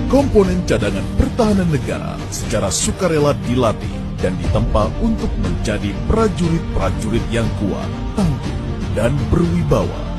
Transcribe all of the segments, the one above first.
Komponen cadangan pertahanan negara secara sukarela dilatih dan ditempa untuk menjadi prajurit-prajurit yang kuat, tangguh, dan berwibawa.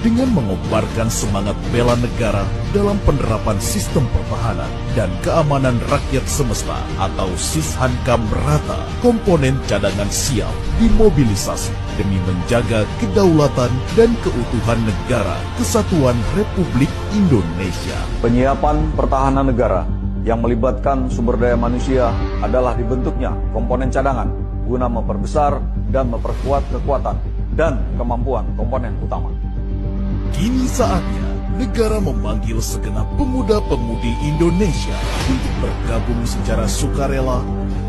Dengan mengobarkan semangat bela negara dalam penerapan sistem pertahanan dan keamanan rakyat semesta atau Sishankam rata, komponen cadangan siap dimobilisasi demi menjaga kedaulatan dan keutuhan negara Kesatuan Republik Indonesia. Penyiapan pertahanan negara yang melibatkan sumber daya manusia adalah dibentuknya komponen cadangan guna memperbesar dan memperkuat kekuatan dan kemampuan komponen utama. Kini saatnya negara memanggil segenap pemuda-pemudi Indonesia untuk bergabung secara sukarela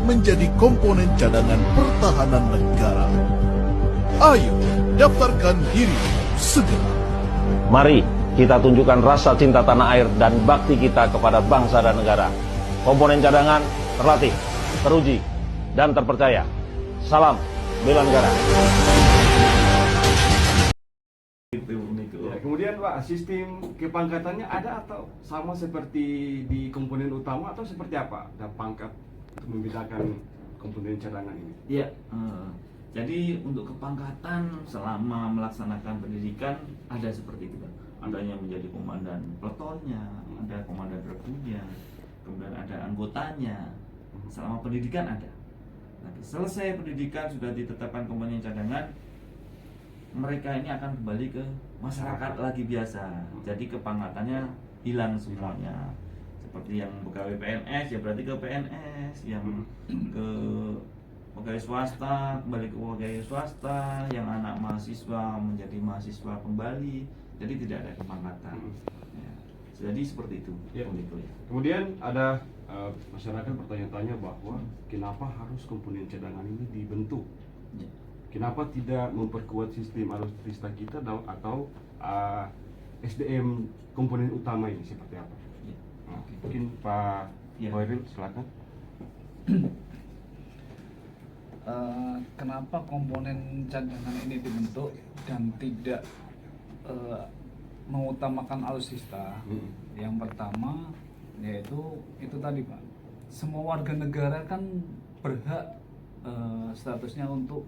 menjadi komponen cadangan pertahanan negara. Ayo, daftarkan diri segera. Mari kita tunjukkan rasa cinta tanah air dan bakti kita kepada bangsa dan negara. Komponen cadangan terlatih, teruji, dan terpercaya. Salam bela negara. Ya, kemudian Pak, sistem kepangkatannya ada atau sama seperti di komponen utama atau seperti apa? Ada pangkat untuk membedakan komponen cadangan ini? Iya, jadi untuk kepangkatan selama melaksanakan pendidikan ada seperti itu, Pak. Ada yang menjadi komandan peletonnya, ada komandan regunya, kemudian ada anggotanya. Selama pendidikan ada. Nanti selesai pendidikan sudah ditetapkan komponen cadangan, mereka ini akan kembali ke masyarakat lagi biasa. Jadi kepangkatannya hilang semuanya. Seperti yang pegawai PNS ya berarti ke PNS, yang ke pegawai swasta kembali ke pegawai swasta, yang anak mahasiswa menjadi mahasiswa kembali. Jadi tidak ada kepangkatan. Ya. Jadi seperti itu. Ya. Ya. Kemudian ada masyarakat bertanya-tanya bahwa kenapa harus komponen cadangan ini dibentuk? Ya. Kenapa tidak memperkuat sistem alutsista kita atau SDM komponen utama ini seperti apa? Ya. Nah, mungkin Pak Ya. Hoiril silakan. Kenapa komponen cadangan ini dibentuk dan tidak mengutamakan alutsista? Yang pertama yaitu itu tadi Pak, semua warga negara kan berhak statusnya untuk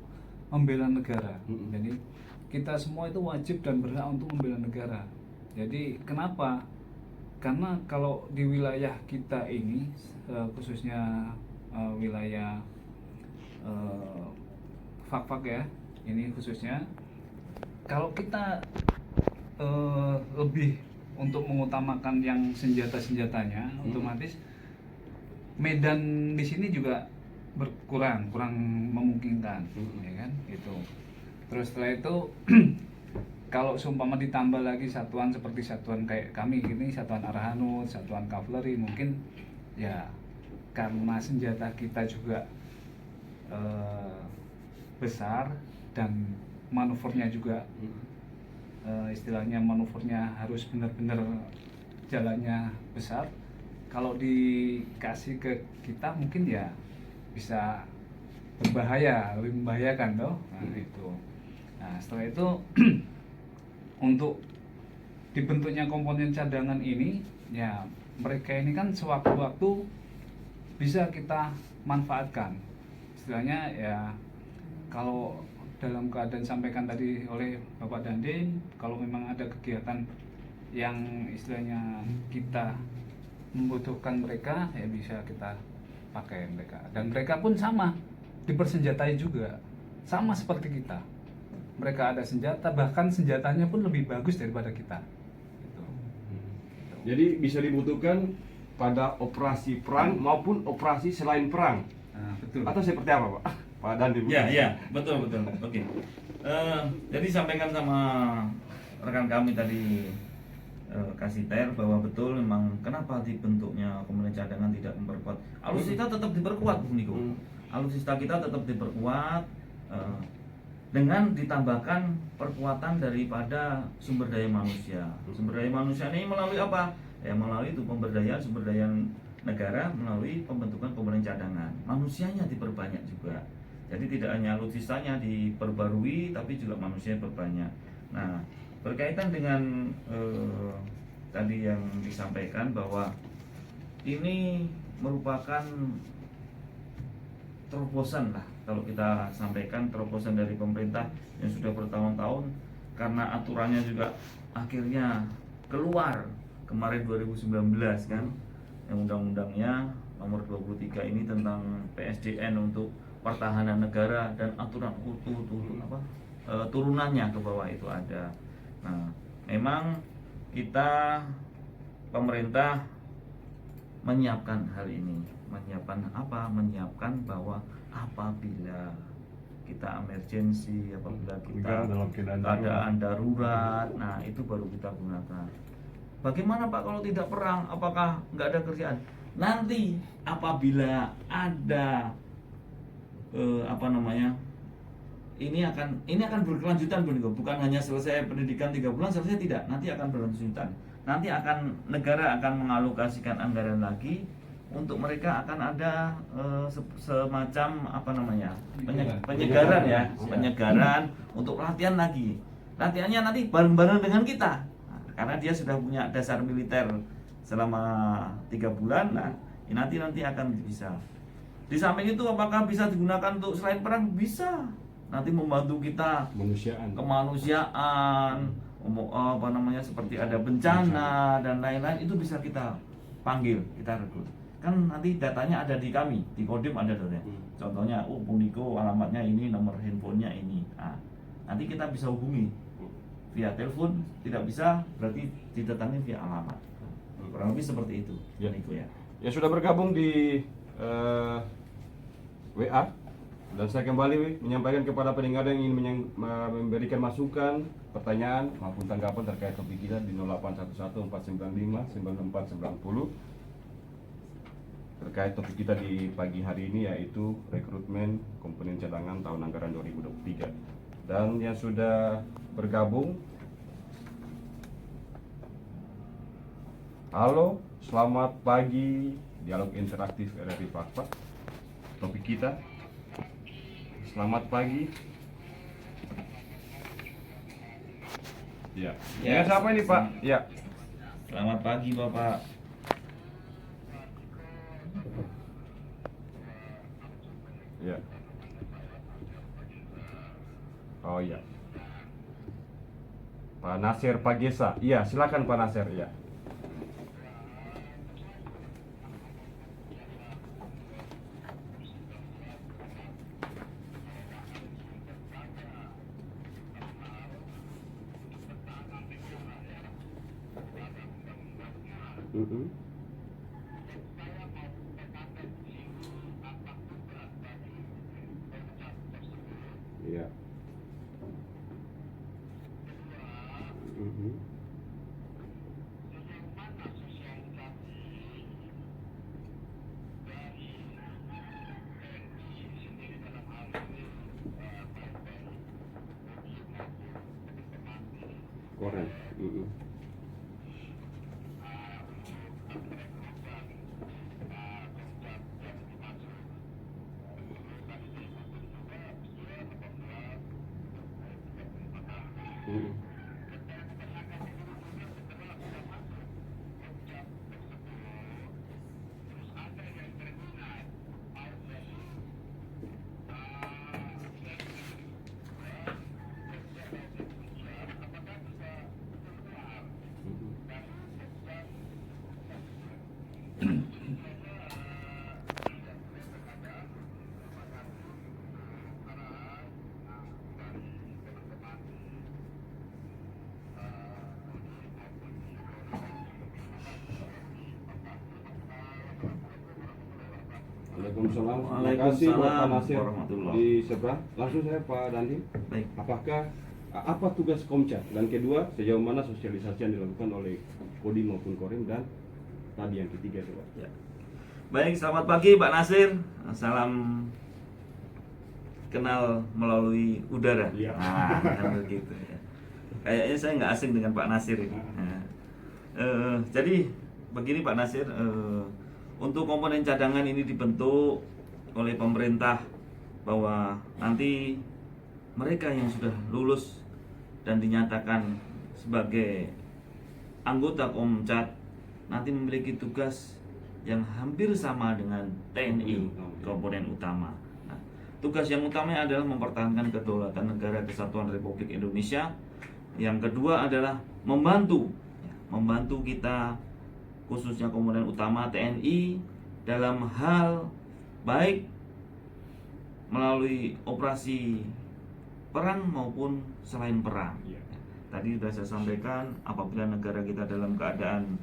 membela negara. Jadi kita semua itu wajib dan berhak untuk membela negara. Jadi kenapa? Karena kalau di wilayah kita ini khususnya wilayah Fak-Fak ya, ini khususnya kalau kita lebih untuk mengutamakan yang senjata-senjatanya, otomatis medan di sini juga kurang memungkinkan, ya kan? Itu. Terus setelah itu kalau seumpama ditambah lagi satuan seperti satuan kayak kami ini, satuan Arhanut, satuan kavaleri, mungkin ya karena senjata kita juga besar dan manuvernya juga istilahnya manuvernya harus benar-benar jalannya besar. Kalau dikasih ke kita mungkin ya bisa berbahaya, lebih membahayakan toh. Nah, itu. Nah, setelah itu untuk dibentuknya komponen cadangan ini ya mereka ini kan sewaktu-waktu bisa kita manfaatkan. Istilahnya ya kalau dalam keadaan sampaikan tadi oleh Bapak Dandim, kalau memang ada kegiatan yang istilahnya kita membutuhkan mereka ya bisa kita pakai mereka, dan mereka pun sama dipersenjatai juga sama seperti kita. Mereka ada senjata, bahkan senjatanya pun lebih bagus daripada kita gitu. Jadi bisa dibutuhkan pada operasi perang maupun operasi selain perang. Nah, betul. Atau seperti apa Pak? Pak Dandim. Ya, betul. Oke. Jadi sampaikan sama rekan kami tadi kasih ter bahwa betul memang kenapa dibentuknya komponen cadangan tidak memperkuat. Alutsista tetap diperkuat, Bung Niko. Alutsista kita tetap diperkuat dengan ditambahkan perkuatan daripada sumber daya manusia. Sumber daya manusia ini melalui apa? Ya melalui itu pemberdayaan sumber daya negara melalui pembentukan komponen cadangan. Manusianya diperbanyak juga. Jadi tidak hanya alutsistanya diperbarui, tapi juga manusia diperbanyak. Nah, berkaitan dengan tadi yang disampaikan bahwa ini merupakan terobosan lah, kalau kita sampaikan terobosan dari pemerintah yang sudah bertahun-tahun, karena aturannya juga akhirnya keluar kemarin 2019 kan, yang undang-undangnya nomor 23 ini tentang PSDN untuk pertahanan negara dan aturan turunannya ke bawah itu ada. Nah, memang kita pemerintah menyiapkan hal ini, menyiapkan apa? Menyiapkan bahwa apabila kita emergency, apabila kita dalam keadaan darurat, nah itu baru kita gunakan. Bagaimana Pak kalau tidak perang? Apakah nggak ada kerjaan? Nanti apabila ada ini akan berkelanjutan, bukan hanya selesai pendidikan 3 bulan selesai, tidak, nanti akan berkelanjutan. Nanti negara akan mengalokasikan anggaran lagi untuk mereka, akan ada semacam penyegaran ya, penyegaran untuk latihan lagi. Latihannya nanti bareng-bareng dengan kita, karena dia sudah punya dasar militer selama 3 bulan. Nah, nanti akan bisa. Di samping itu apakah bisa digunakan untuk selain perang? Bisa. Nanti membantu kita kemanusiaan, seperti ada bencana dan lain-lain, itu bisa kita panggil, kita rekrut. Kan nanti datanya ada di kami, di Kodim ada datanya. Contohnya, Puniko alamatnya ini, nomor handphonenya ini. Nah, nanti kita bisa hubungi via telepon, tidak bisa berarti didatangi via alamat. Kurang lebih seperti itu. Ya. Puniko ya. Ya, sudah bergabung di WA, dan saya kembali menyampaikan kepada pendengar yang ingin memberikan masukan, pertanyaan maupun tanggapan terkait topik kita di 0811 495 9490 terkait topik kita di pagi hari ini, yaitu rekrutmen komponen cadangan tahun anggaran 2023. Dan yang sudah bergabung, halo, selamat pagi, dialog interaktif RRI Pakpak. Topik kita, selamat pagi. Ya. Ya, Siapa ini Pak? Ya. Selamat pagi Bapak. Ya. Oh ya. Pak Nasir Pagesa. Iya, silakan Pak Nasir. Ya. Iya. Korem. Waalaikumsalam. Terima kasih Pak Nasir di seberang. Langsung saya Pak Dandi. Baik. Apa tugas Komcat, dan kedua, sejauh mana sosialisasi yang dilakukan oleh Kodim maupun Korim, dan tadi yang ketiga Pak? Ya. Baik, selamat pagi Pak Nasir. Salam kenal melalui udara. Iya. Nah, kan begitu ya. Kayaknya saya nggak asing dengan Pak Nasir ini. Nah, jadi begini Pak Nasir, untuk komponen cadangan ini dibentuk oleh pemerintah bahwa nanti mereka yang sudah lulus dan dinyatakan sebagai anggota Komcat nanti memiliki tugas yang hampir sama dengan TNI, komponen utama. Nah, tugas yang utamanya adalah mempertahankan kedaulatan negara kesatuan Republik Indonesia. Yang kedua adalah membantu kita, khususnya komponen utama TNI, dalam hal baik melalui operasi perang maupun selain perang. Tadi sudah saya sampaikan, apabila negara kita dalam keadaan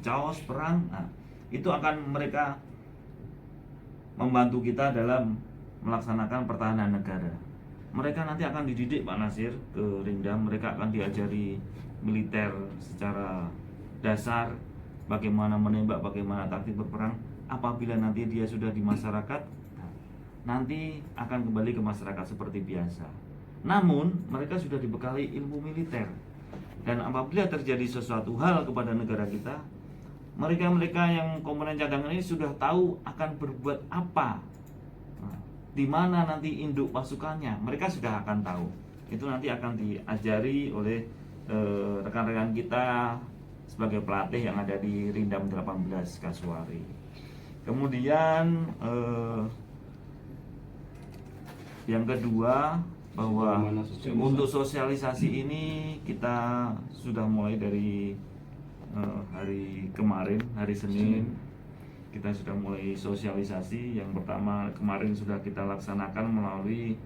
chaos perang, nah, itu akan mereka membantu kita dalam melaksanakan pertahanan negara. Mereka nanti akan dididik, Pak Nasir, ke Rindam. Mereka akan diajari militer secara dasar, bagaimana menembak, bagaimana taktik berperang. Apabila nanti dia sudah di masyarakat, nanti akan kembali ke masyarakat seperti biasa. Namun mereka sudah dibekali ilmu militer, dan apabila terjadi sesuatu hal kepada negara kita, mereka yang komponen cadangan ini sudah tahu akan berbuat apa, di mana nanti induk pasukannya. Mereka sudah akan tahu. Itu nanti akan diajari oleh rekan-rekan kita sebagai pelatih yang ada di Rindam 18 Kasuari. Kemudian yang kedua, bahwa untuk sosialisasi ini kita sudah mulai dari hari kemarin, hari Senin, kita sudah mulai sosialisasi. Yang pertama kemarin sudah kita laksanakan melalui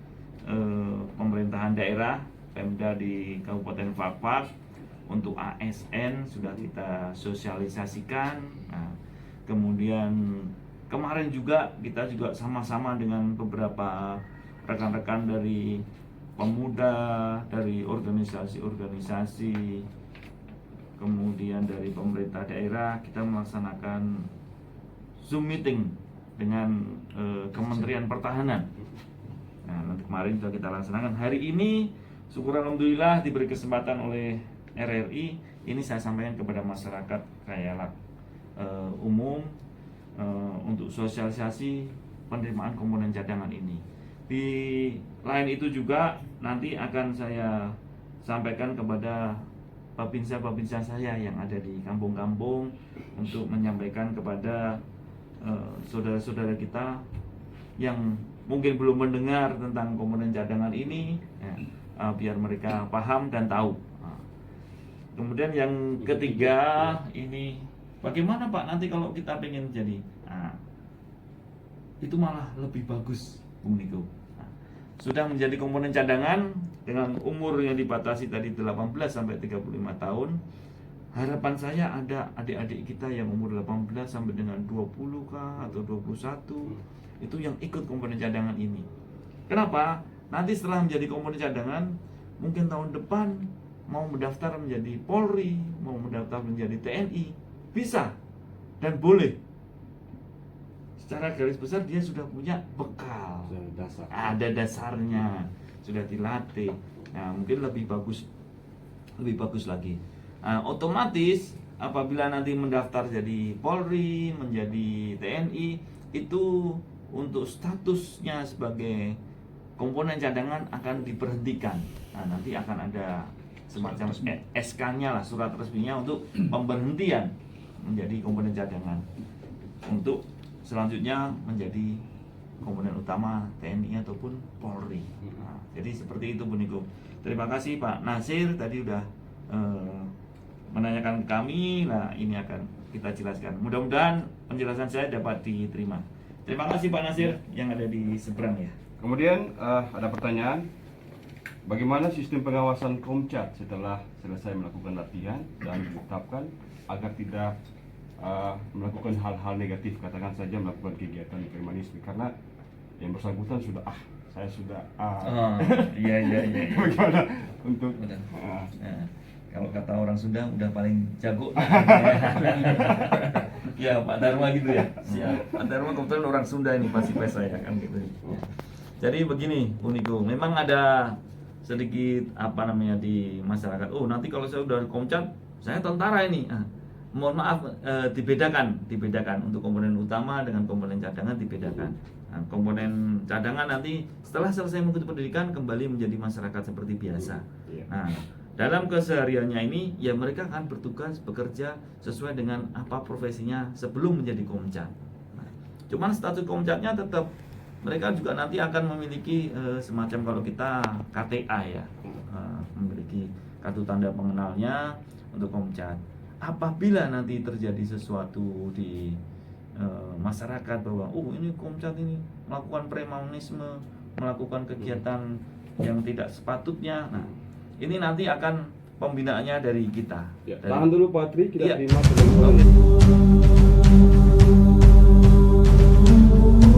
pemerintahan daerah, Pemda di Kabupaten Fakfak. Untuk ASN sudah kita sosialisasikan. Nah, kemudian kemarin juga kita juga sama-sama dengan beberapa rekan-rekan dari pemuda, dari organisasi-organisasi, kemudian dari pemerintah daerah, kita melaksanakan Zoom meeting dengan Kementerian Pertahanan. Nah, nanti kemarin sudah kita laksanakan. Hari ini, syukur alhamdulillah diberi kesempatan oleh RRI, ini saya sampaikan kepada masyarakat Kayak umum untuk sosialisasi penerimaan komponen cadangan ini. Di lain itu juga nanti akan saya sampaikan kepada babinsa saya yang ada di kampung-kampung untuk menyampaikan kepada saudara-saudara kita yang mungkin belum mendengar tentang komponen cadangan ini, biar mereka paham dan tahu. Kemudian yang ketiga ini, bagaimana Pak nanti kalau kita pengen jadi, itu malah lebih bagus, Bung Niko. Sudah menjadi komponen cadangan dengan umur yang dibatasi tadi 18 sampai 35 tahun. Harapan saya ada adik-adik kita yang umur 18 sampai dengan 20 kah atau 21 itu yang ikut komponen cadangan ini. Kenapa? Nanti setelah menjadi komponen cadangan, mungkin tahun depan mau mendaftar menjadi Polri, mau mendaftar menjadi TNI, bisa dan boleh. Secara garis besar dia sudah punya bekal, ada dasarnya, sudah dilatih. Nah, mungkin lebih bagus lagi. Nah, otomatis apabila nanti mendaftar jadi Polri, menjadi TNI, itu untuk statusnya sebagai komponen cadangan akan diberhentikan. Nah, nanti akan ada semacam SK-nya lah, surat resminya untuk pemberhentian menjadi komponen cadangan, untuk selanjutnya menjadi komponen utama TNI ataupun Polri. Nah, jadi seperti itu, Bu Niko. Terima kasih Pak Nasir tadi udah menanyakan ke kami. Nah, ini akan kita jelaskan. Mudah-mudahan penjelasan saya dapat diterima. Terima kasih Pak Nasir yang ada di seberang ya. Kemudian ada pertanyaan, bagaimana sistem pengawasan Komcat setelah selesai melakukan latihan dan ditetapkan agar tidak melakukan hal-hal negatif, katakan saja melakukan kegiatan premanisme, karena yang bersangkutan sudah saya sudah Iya. bagaimana untuk Kalau kata orang Sunda udah paling jago. Ya Pak Dharma gitu ya. Pak Dharma kebetulan orang Sunda ini pasti saya kan gitu. Jadi begini, Bu Niko, memang ada sedikit di masyarakat. Oh, nanti kalau saya udah Komcat, saya tentara ini. Mohon maaf, dibedakan untuk komponen utama dengan komponen cadangan dibedakan. Nah, komponen cadangan nanti setelah selesai mengikuti pendidikan kembali menjadi masyarakat seperti biasa. Nah, dalam kesehariannya ini ya mereka akan bertugas bekerja sesuai dengan apa profesinya sebelum menjadi Komcat. Nah, cuman status Komcatnya tetap mereka juga nanti akan memiliki semacam kalau kita KTA ya, memiliki kartu tanda pengenalnya untuk Komcat. Apabila nanti terjadi sesuatu di masyarakat bahwa ini Komcat ini melakukan premanisme, melakukan kegiatan yang tidak sepatutnya, nah ini nanti akan pembinaannya dari kita. Ya, Dari- tahan dulu Pak Tri, kita Iya. terima penjelasan.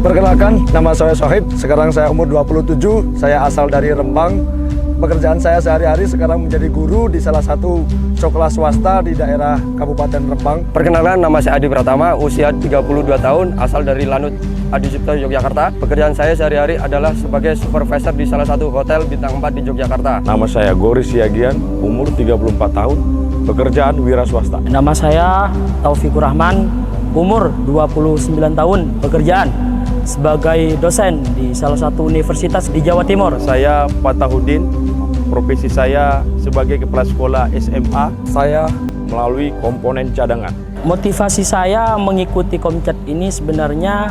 Perkenalkan, nama saya Sohib, sekarang saya umur 27, saya asal dari Rembang. Pekerjaan saya sehari-hari sekarang menjadi guru di salah satu sekolah swasta di daerah Kabupaten Rembang. Perkenalkan, nama saya Adi Pratama, usia 32 tahun, asal dari Lanut Adi Sucipto, Yogyakarta. Pekerjaan saya sehari-hari adalah sebagai supervisor di salah satu hotel bintang 4 di Yogyakarta. Nama saya Goris Siagian, umur 34 tahun, pekerjaan wira swasta. Nama saya Taufikur Rahman, umur 29 tahun, pekerjaan sebagai dosen di salah satu universitas di Jawa Timur. Saya Fatahudin, profesi saya sebagai kepala sekolah SMA. Saya Melalui komponen cadangan. Motivasi saya mengikuti Komcat ini sebenarnya